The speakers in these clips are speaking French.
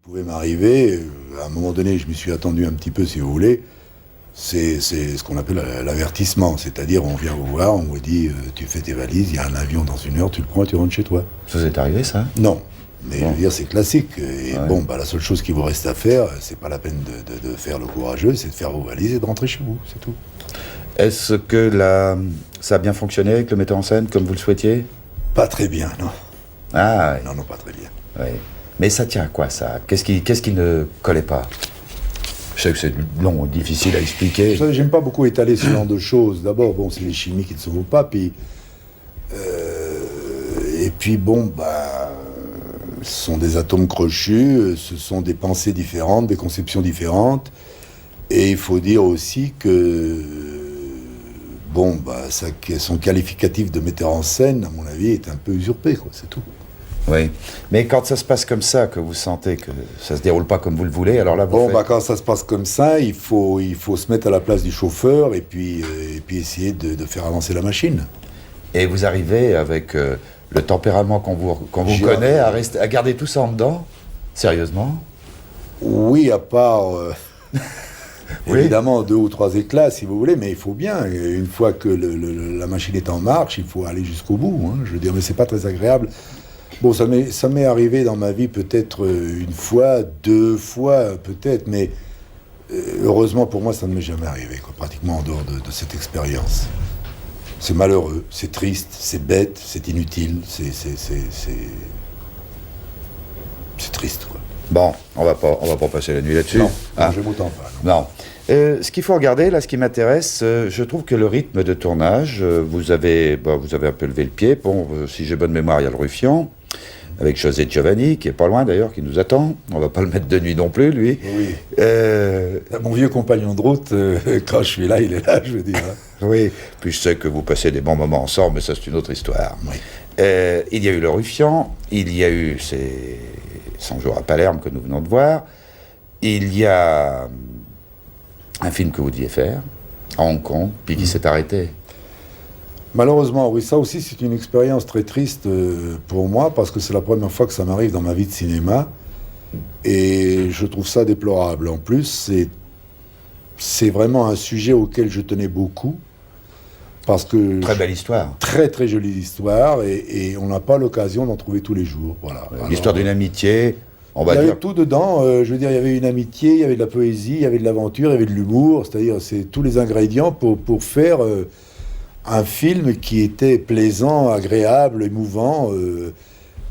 Pouvait m'arriver, à un moment donné, je m'y suis attendu un petit peu, si vous voulez, c'est ce qu'on appelle l'avertissement, c'est-à-dire on vient vous voir, on vous dit tu fais tes valises, il y a un avion dans 1 heure, tu le prends et tu rentres chez toi. Ça vous est arrivé, ça? Non, mais je veux dire, c'est classique. Et Ouais. bon, la seule chose qu'il vous reste à faire, c'est pas la peine de faire le courageux, c'est de faire vos valises et de rentrer chez vous, c'est tout. Est-ce que ça a bien fonctionné avec le metteur en scène, comme vous le souhaitiez? Pas très bien, non. Ah, Non, non, pas très bien. oui. Mais ça tient à quoi, ça? Qu'est-ce qui ne collait pas? Je sais que c'est long, difficile à expliquer. Vous savez, j'aime pas beaucoup étaler ce genre de choses. D'abord, bon, c'est les chimies qui ne se vaut pas, puis... et puis, bon, ce sont des atomes crochus, ce sont des pensées différentes, des conceptions différentes, et il faut dire aussi que... son qualificatif de metteur en scène, à mon avis, est un peu usurpé, quoi, c'est tout. Oui. Mais quand ça se passe comme ça, que vous sentez que ça se déroule pas comme vous le voulez, alors là, vous faites... Quand ça se passe comme ça, il faut se mettre à la place du chauffeur et puis essayer de faire avancer la machine. Et vous arrivez avec le tempérament qu'on vous connaît à garder tout ça en dedans? Sérieusement? Oui, à part... Oui. Évidemment, 2 ou 3 éclats, si vous voulez, mais il faut bien. Et une fois que la machine est en marche, il faut aller jusqu'au bout. Hein. Je veux dire, mais c'est pas très agréable. Bon, ça m'est arrivé dans ma vie peut-être 1 fois, 2 fois, peut-être, mais heureusement pour moi, ça ne m'est jamais arrivé, quoi, pratiquement en dehors de cette expérience. C'est malheureux, c'est triste, c'est bête, c'est inutile, c'est triste, quoi. Bon, on va pas passer la nuit là-dessus. Non, Ah. j'aime autant pas. Non. Non. Ce qu'il faut regarder, là, ce qui m'intéresse, je trouve que le rythme de tournage, vous avez un peu levé le pied. Bon, si j'ai bonne mémoire, il y a le Ruffian, avec José Giovanni, qui est pas loin d'ailleurs, qui nous attend. On va pas le mettre de nuit non plus, lui. Oui. Mon vieux compagnon de route, quand je suis là, il est là, je veux dire. Oui. Puis je sais que vous passez des bons moments ensemble, mais ça, c'est une autre histoire. Oui. Il y a eu le Ruffian, il y a eu ces 100 jours à Palerme que nous venons de voir. Il y a un film que vous deviez faire à Hong Kong, puis qui s'est arrêté. Malheureusement, oui, ça aussi c'est une expérience très triste pour moi, parce que c'est la première fois que ça m'arrive dans ma vie de cinéma, et je trouve ça déplorable. En plus, c'est vraiment un sujet auquel je tenais beaucoup, parce que... Très belle histoire. Très très jolie histoire, et on n'a pas l'occasion d'en trouver tous les jours, voilà. L'histoire d'une amitié, on va Il y dire... avait tout dedans, je veux dire, il y avait une amitié, il y avait de la poésie, il y avait de l'aventure, il y avait de l'humour, c'est-à-dire c'est tous les ingrédients pour faire un film qui était plaisant, agréable, émouvant,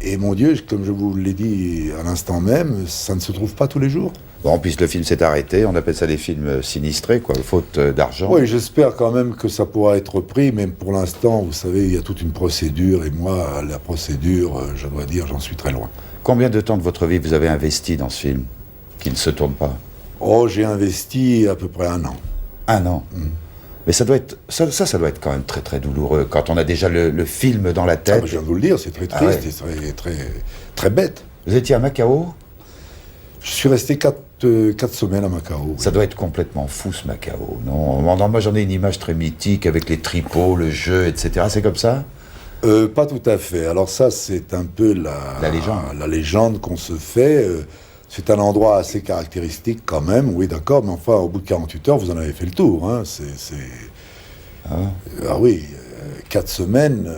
et mon Dieu, comme je vous l'ai dit à l'instant même, ça ne se trouve pas tous les jours. Bon, puisque le film s'est arrêté, on appelle ça des films sinistrés, quoi, faute d'argent. Oui, j'espère quand même que ça pourra être repris, mais pour l'instant, vous savez, il y a toute une procédure, et moi, la procédure, je dois dire, j'en suis très loin. Combien de temps de votre vie vous avez investi dans ce film, qui ne se tourne pas? Oh, j'ai investi à peu près 1 an. 1 an. Mais ça doit être quand même très très douloureux, quand on a déjà le film dans la Ah, tête. je viens de vous le dire, c'est très triste, Ah ouais. et très, très bête. Vous étiez à Macao? Je suis resté 4 semaines à Macao. Ça doit être complètement fou, ce Macao, non? Moi, j'en ai une image très mythique, avec les tripots, le jeu, etc. C'est comme ça? Pas tout à fait. Alors ça, c'est un peu la légende qu'on se fait. C'est un endroit assez caractéristique quand même, oui, d'accord, mais enfin, au bout de 48 heures, vous en avez fait le tour. Hein. Ah oui, 4 semaines,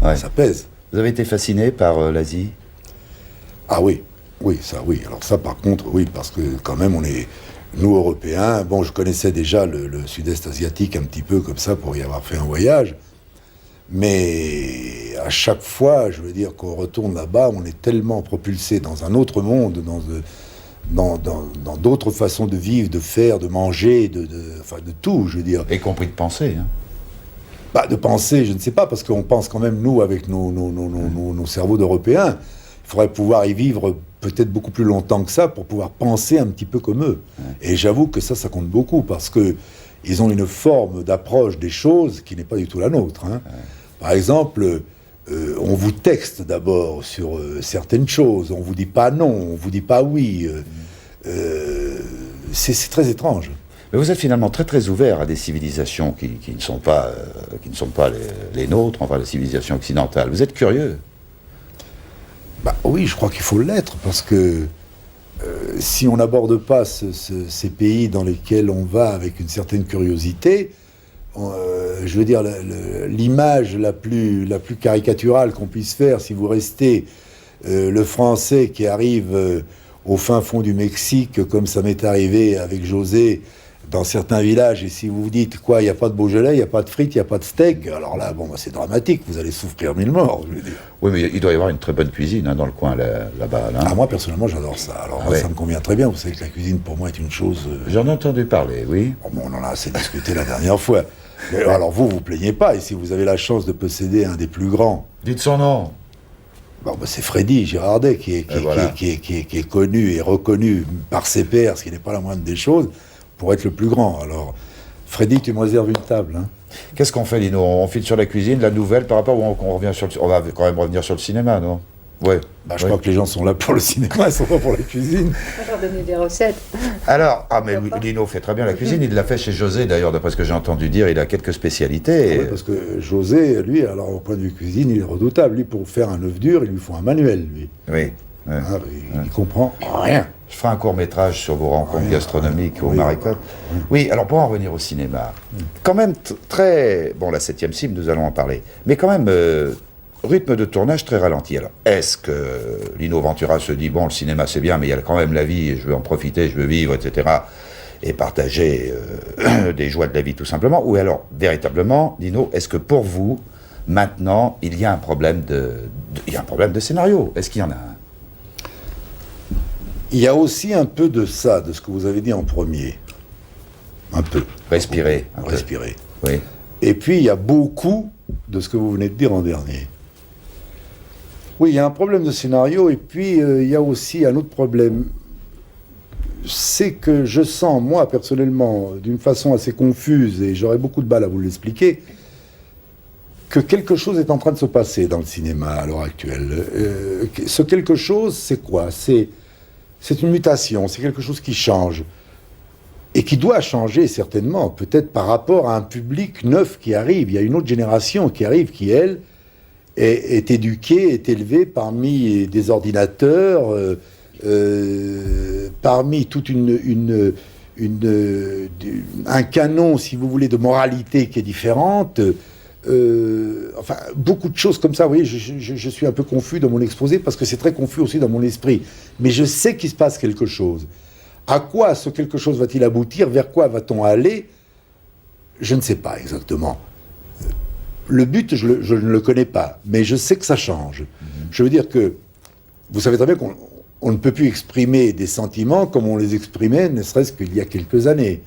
Ouais. ça pèse. Vous avez été fasciné par l'Asie? Ah oui, oui, ça, oui. Alors ça, par contre, oui, parce que quand même, nous, Européens, bon, je connaissais déjà le sud-est asiatique un petit peu comme ça pour y avoir fait un voyage, mais à chaque fois, je veux dire, qu'on retourne là-bas, on est tellement propulsé dans un autre monde, dans d'autres façons de vivre, de faire, de manger, enfin, de tout, je veux dire. Y compris de penser, hein? De penser, je ne sais pas, parce qu'on pense quand même, nous, avec nos cerveaux d'Européens, il faudrait pouvoir y vivre peut-être beaucoup plus longtemps que ça pour pouvoir penser un petit peu comme eux. Ouais. Et j'avoue que ça compte beaucoup, parce que ils ont une forme d'approche des choses qui n'est pas du tout la nôtre. Hein. Ouais. Par exemple, on vous texte d'abord sur certaines choses, on vous dit pas non, on vous dit pas oui. C'est très étrange. Mais vous êtes finalement très très ouvert à des civilisations qui ne sont pas les nôtres, enfin les civilisations occidentales. Vous êtes curieux. Oui, je crois qu'il faut l'être, parce que si on n'aborde pas ces pays dans lesquels on va avec une certaine curiosité, je veux dire, l'image la plus caricaturale qu'on puisse faire, si vous restez le Français qui arrive au fin fond du Mexique, comme ça m'est arrivé avec José, dans certains villages, et si vous vous dites, quoi, il n'y a pas de Beaujolais, il n'y a pas de frites, il n'y a pas de steak, alors là, c'est dramatique, vous allez souffrir mille morts, je veux dire. Oui, mais il doit y avoir une très bonne cuisine dans le coin, là-bas. Là. Moi, personnellement, j'adore ça. Alors, moi, ça me convient très bien. Vous savez que la cuisine, pour moi, est une chose... J'en ai entendu parler, oui. On en a assez discuté la dernière fois. Mais, alors, vous plaignez pas, et si vous avez la chance de posséder un des plus grands... Dites son nom. C'est Freddy Girardet, qui est connu et reconnu par ses pairs, ce qui n'est pas la moindre des choses, pour être le plus grand. Alors, Freddy, tu me réserves une table. Hein. Qu'est-ce qu'on fait, Lino? On file sur la cuisine, la nouvelle, par rapport où on revient sur on va quand même revenir sur le cinéma, non? Ouais. Je crois que les gens sont là pour le cinéma, ils sont pas pour la cuisine. On va leur donner des recettes. Alors, mais Lino fait très bien la cuisine. Il l'a fait chez José, d'ailleurs, d'après ce que j'ai entendu dire. Il a quelques spécialités. Oui, parce que José, lui, alors au point de vue cuisine, il est redoutable. Lui, pour faire un œuf dur, il lui faut un manuel, lui. Oui. Il comprend rien. Je ferai un court-métrage sur vos rencontres gastronomiques au Maricotte. Oui, alors pour en revenir au cinéma, quand même très... Bon, la 7e cible, nous allons en parler. Mais quand même, rythme de tournage très ralenti. Alors, est-ce que Lino Ventura se dit, bon, le cinéma c'est bien, mais il y a quand même la vie, et je veux en profiter, je veux vivre, etc., et partager des joies de la vie tout simplement? Ou alors, véritablement, Lino, est-ce que pour vous, maintenant, il y a un problème de scénario? Est-ce qu'il y en a un? Il y a aussi un peu de ça, de ce que vous avez dit en premier. Un peu. Respirer. Respirer. Oui. Et puis, il y a beaucoup de ce que vous venez de dire en dernier. Oui, il y a un problème de scénario, et puis il y a aussi un autre problème. C'est que je sens, moi, personnellement, d'une façon assez confuse, et j'aurais beaucoup de mal à vous l'expliquer, que quelque chose est en train de se passer dans le cinéma à l'heure actuelle. Ce quelque chose, c'est quoi? C'est une mutation, c'est quelque chose qui change. Et qui doit changer, certainement, peut-être par rapport à un public neuf qui arrive. Il y a une autre génération qui arrive, qui, elle, est éduquée, est élevée parmi des ordinateurs, parmi toute un canon, si vous voulez, de moralité qui est différente. Enfin, beaucoup de choses comme ça. Vous voyez, je suis un peu confus dans mon exposé parce que c'est très confus aussi dans mon esprit. Mais je sais qu'il se passe quelque chose. À quoi ce quelque chose va-t-il aboutir? Vers quoi va-t-on aller? Je ne sais pas exactement. Le but, je ne le connais pas, mais je sais que ça change. Je veux dire que, vous savez très bien qu'on ne peut plus exprimer des sentiments comme on les exprimait, ne serait-ce qu'il y a quelques années.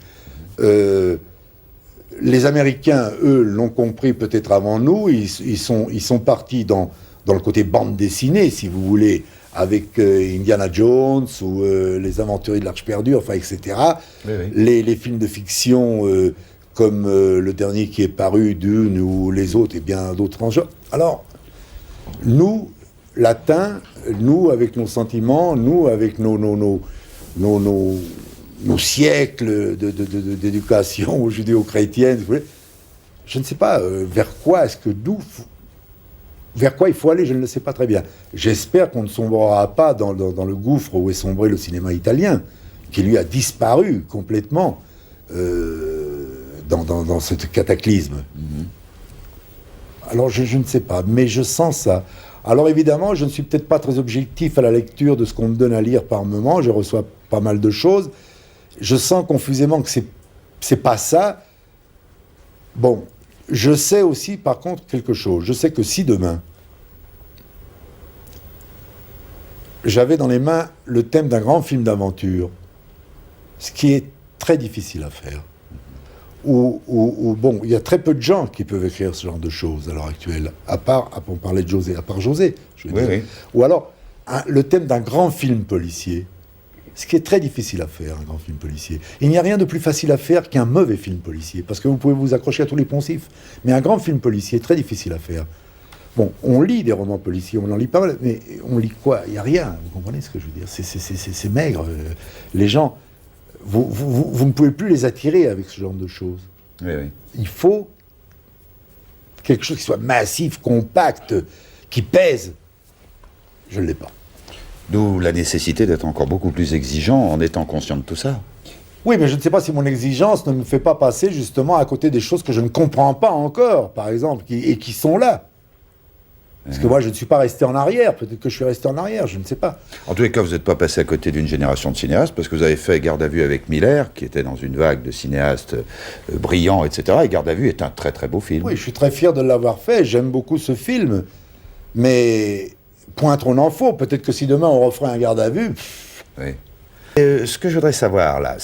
Les Américains, eux, l'ont compris peut-être avant nous. Ils sont partis dans le côté bande dessinée, si vous voulez, avec Indiana Jones ou les Aventuriers de l'Arche perdue, enfin, etc. Oui. Les films de fiction comme le dernier qui est paru, Dune, ou les autres, et bien d'autres en genre. Alors, nous, latins, nous, avec nos sentiments, nous, avec nos siècles d'éducation judéo-chrétienne, je ne sais pas vers quoi il faut aller, je ne le sais pas très bien. J'espère qu'on ne sombrera pas dans le gouffre où est sombré le cinéma italien, qui lui a disparu complètement dans ce cataclysme. Alors je ne sais pas, mais je sens ça. Alors évidemment, je ne suis peut-être pas très objectif à la lecture de ce qu'on me donne à lire par moment, je reçois pas mal de choses. Je sens confusément que c'est pas ça. Bon, je sais aussi par contre quelque chose. Je sais que si demain, j'avais dans les mains le thème d'un grand film d'aventure, ce qui est très difficile à faire, bon, il y a très peu de gens qui peuvent écrire ce genre de choses à l'heure actuelle, on parlait de José, à part José, je veux dire. Oui. Ou alors, le thème d'un grand film policier, ce qui est très difficile à faire, un grand film policier. Il n'y a rien de plus facile à faire qu'un mauvais film policier, parce que vous pouvez vous accrocher à tous les poncifs, mais un grand film policier est très difficile à faire. Bon, on lit des romans policiers, on en lit pas mal, mais on lit quoi? Il n'y a rien, vous comprenez ce que je veux dire? C'est maigre. Les gens, vous ne pouvez plus les attirer avec ce genre de choses. Oui. Il faut quelque chose qui soit massif, compact, qui pèse. je ne l'ai pas. D'où la nécessité d'être encore beaucoup plus exigeant en étant conscient de tout ça. Oui, mais je ne sais pas si mon exigence ne me fait pas passer justement à côté des choses que je ne comprends pas encore, par exemple, et qui sont là. Parce que moi, je ne suis pas resté en arrière. Peut-être que je suis resté en arrière, je ne sais pas. En tous les cas, vous n'êtes pas passé à côté d'une génération de cinéastes, parce que vous avez fait Garde à vue avec Miller, qui était dans une vague de cinéastes brillants, etc. Et Garde à vue est un très très beau film. Oui, je suis très fier de l'avoir fait. J'aime beaucoup ce film. Mais point trop n'en faut. Peut-être que si demain on referait un Garde à vue... Oui. Ce que je voudrais savoir, là,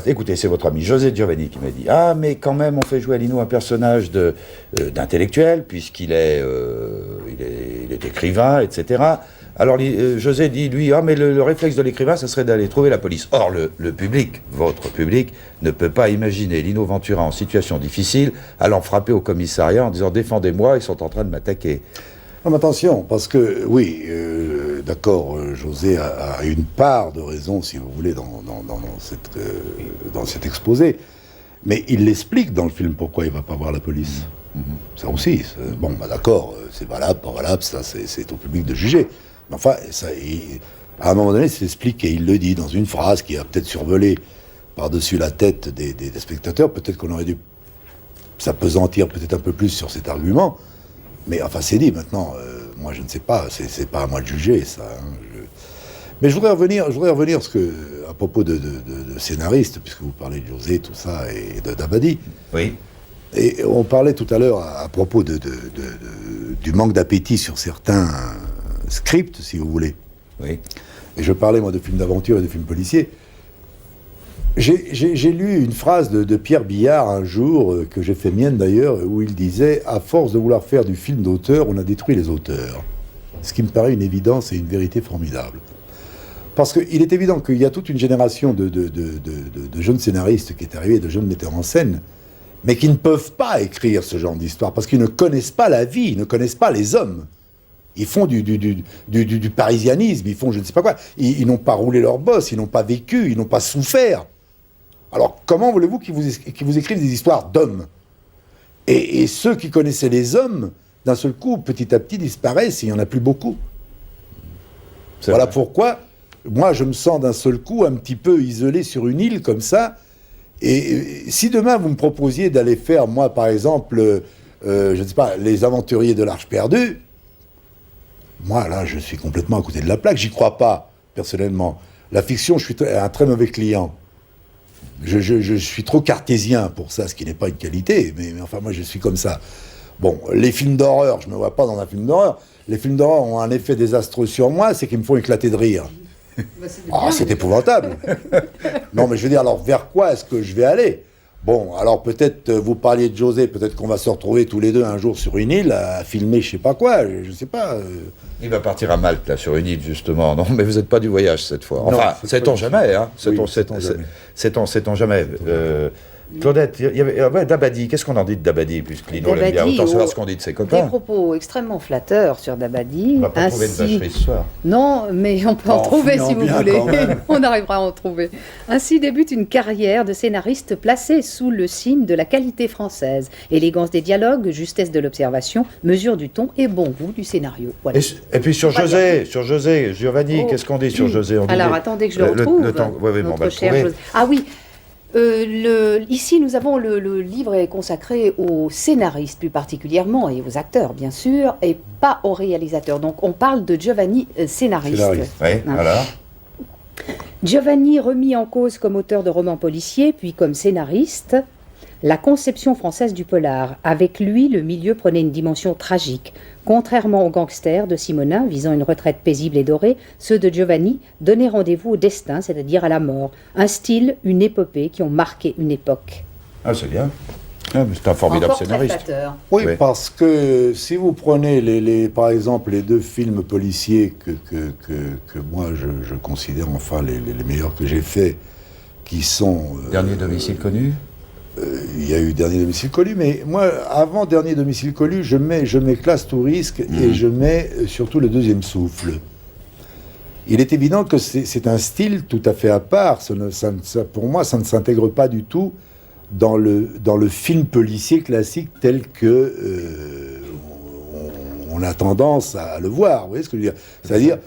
écoutez, c'est votre ami José Giovanni qui m'a dit « Ah, mais quand même, on fait jouer à Lino un personnage d'intellectuel, puisqu'il est écrivain, etc. » Alors, José dit, lui, « Ah, mais le réflexe de l'écrivain, ça serait d'aller trouver la police. » Or, le public, votre public, ne peut pas imaginer Lino Ventura en situation difficile, allant frapper au commissariat en disant « Défendez-moi, ils sont en train de m'attaquer. » Non, mais attention, parce que, oui, d'accord, José a une part de raison, si vous voulez, dans cet exposé. Mais il l'explique dans le film pourquoi il ne va pas voir la police. Ça aussi, bon, bah, d'accord, c'est valable, pas valable, ça c'est au public de juger. Mais enfin, à un moment donné, c'est expliqué, il le dit dans une phrase qui a peut-être survolé par-dessus la tête des spectateurs. Peut-être qu'on aurait dû s'apesantir peut-être un peu plus sur cet argument. Mais enfin, c'est dit maintenant. Moi, je ne sais pas. C'est pas à moi de juger ça. Mais je voudrais revenir à propos de scénaristes, puisque vous parlez de José, tout ça, et de Dabadi. Oui. Et on parlait tout à l'heure à propos du manque d'appétit sur certains scripts, si vous voulez. Oui. Et je parlais, moi, de films d'aventure et de films policiers. J'ai lu une phrase de Pierre Billard un jour, que j'ai fait mienne d'ailleurs, où il disait « À force de vouloir faire du film d'auteur, on a détruit les auteurs ». Ce qui me paraît une évidence et une vérité formidable. Parce qu'il est évident qu'il y a toute une génération de jeunes scénaristes qui est arrivée, de jeunes metteurs en scène, mais qui ne peuvent pas écrire ce genre d'histoire, parce qu'ils ne connaissent pas la vie, ils ne connaissent pas les hommes. Ils font du parisianisme, ils font je ne sais pas quoi. Ils n'ont pas roulé leur bosse, ils n'ont pas vécu, ils n'ont pas souffert. Alors, comment voulez-vous qu'ils vous écrivent des histoires d'hommes ? Et ceux qui connaissaient les hommes, d'un seul coup, petit à petit, disparaissent, et il n'y en a plus beaucoup. Voilà pourquoi, moi, je me sens d'un seul coup un petit peu isolé sur une île comme ça. Et si demain, vous me proposiez d'aller faire, moi, par exemple, je ne sais pas, Les Aventuriers de l'Arche perdue, moi, là, je suis complètement à côté de la plaque. J'y crois pas, personnellement. La fiction, je suis un très mauvais client. Je suis trop cartésien pour ça, ce qui n'est pas une qualité, mais enfin, moi, je suis comme ça. Bon, les films d'horreur, je ne me vois pas dans un film d'horreur. Les films d'horreur ont un effet désastreux sur moi, c'est qu'ils me font éclater de rire. C'est épouvantable. Non, mais je veux dire, alors, vers quoi est-ce que je vais aller ? Bon, alors peut-être, vous parliez de José, peut-être qu'on va se retrouver tous les deux un jour sur une île à filmer je sais pas quoi, je sais pas. Il va partir à Malte, là, sur une île, justement. Non, mais vous n'êtes pas du voyage, cette fois. Enfin, sait-on jamais, hein. Sait-on jamais. Claudette, il y avait Dabadi. Qu'est-ce qu'on en dit de Dabadi, puisque Lino l'aime bien. Autant savoir ce qu'on dit de ses copains. Des propos extrêmement flatteurs sur Dabadi. On va pas trouver une vacherie ce soir. Non, mais on peut en trouver si vous voulez. On arrivera à en trouver. Ainsi débute une carrière de scénariste placée sous le signe de la qualité française. Élégance des dialogues, justesse de l'observation, mesure du ton et bon goût du scénario. Voilà. Et puis sur José, Giovanni, qu'est-ce qu'on dit sur José ? Alors attendez que je le retrouve. Notre cher José. Ah oui. Ici, nous avons le livre est consacré aux scénaristes plus particulièrement et aux acteurs, bien sûr, et pas aux réalisateurs. Donc, on parle de Giovanni, scénariste. Oui, voilà. Giovanni remis en cause comme auteur de romans policiers, puis comme scénariste. La conception française du polar. Avec lui, le milieu prenait une dimension tragique. Contrairement aux gangsters de Simonin, visant une retraite paisible et dorée, ceux de Giovanni donnaient rendez-vous au destin, c'est-à-dire à la mort. Un style, une épopée qui ont marqué une époque. Ah, c'est bien. Ah, c'est un formidable scénariste. Oui, parce que si vous prenez, par exemple, les deux films policiers que moi je considère enfin les meilleurs que j'ai faits, qui sont... Dernier domicile connu. Il y a eu Dernier domicile connu, mais moi, avant Dernier domicile connu, je mets Classe tout risque et je mets surtout Le deuxième souffle. Il est évident que c'est un style tout à fait à part. Pour moi, ça ne s'intègre pas du tout dans le film policier classique tel que on on a tendance à le voir. Vous voyez ce que je veux dire? C'est-à-dire,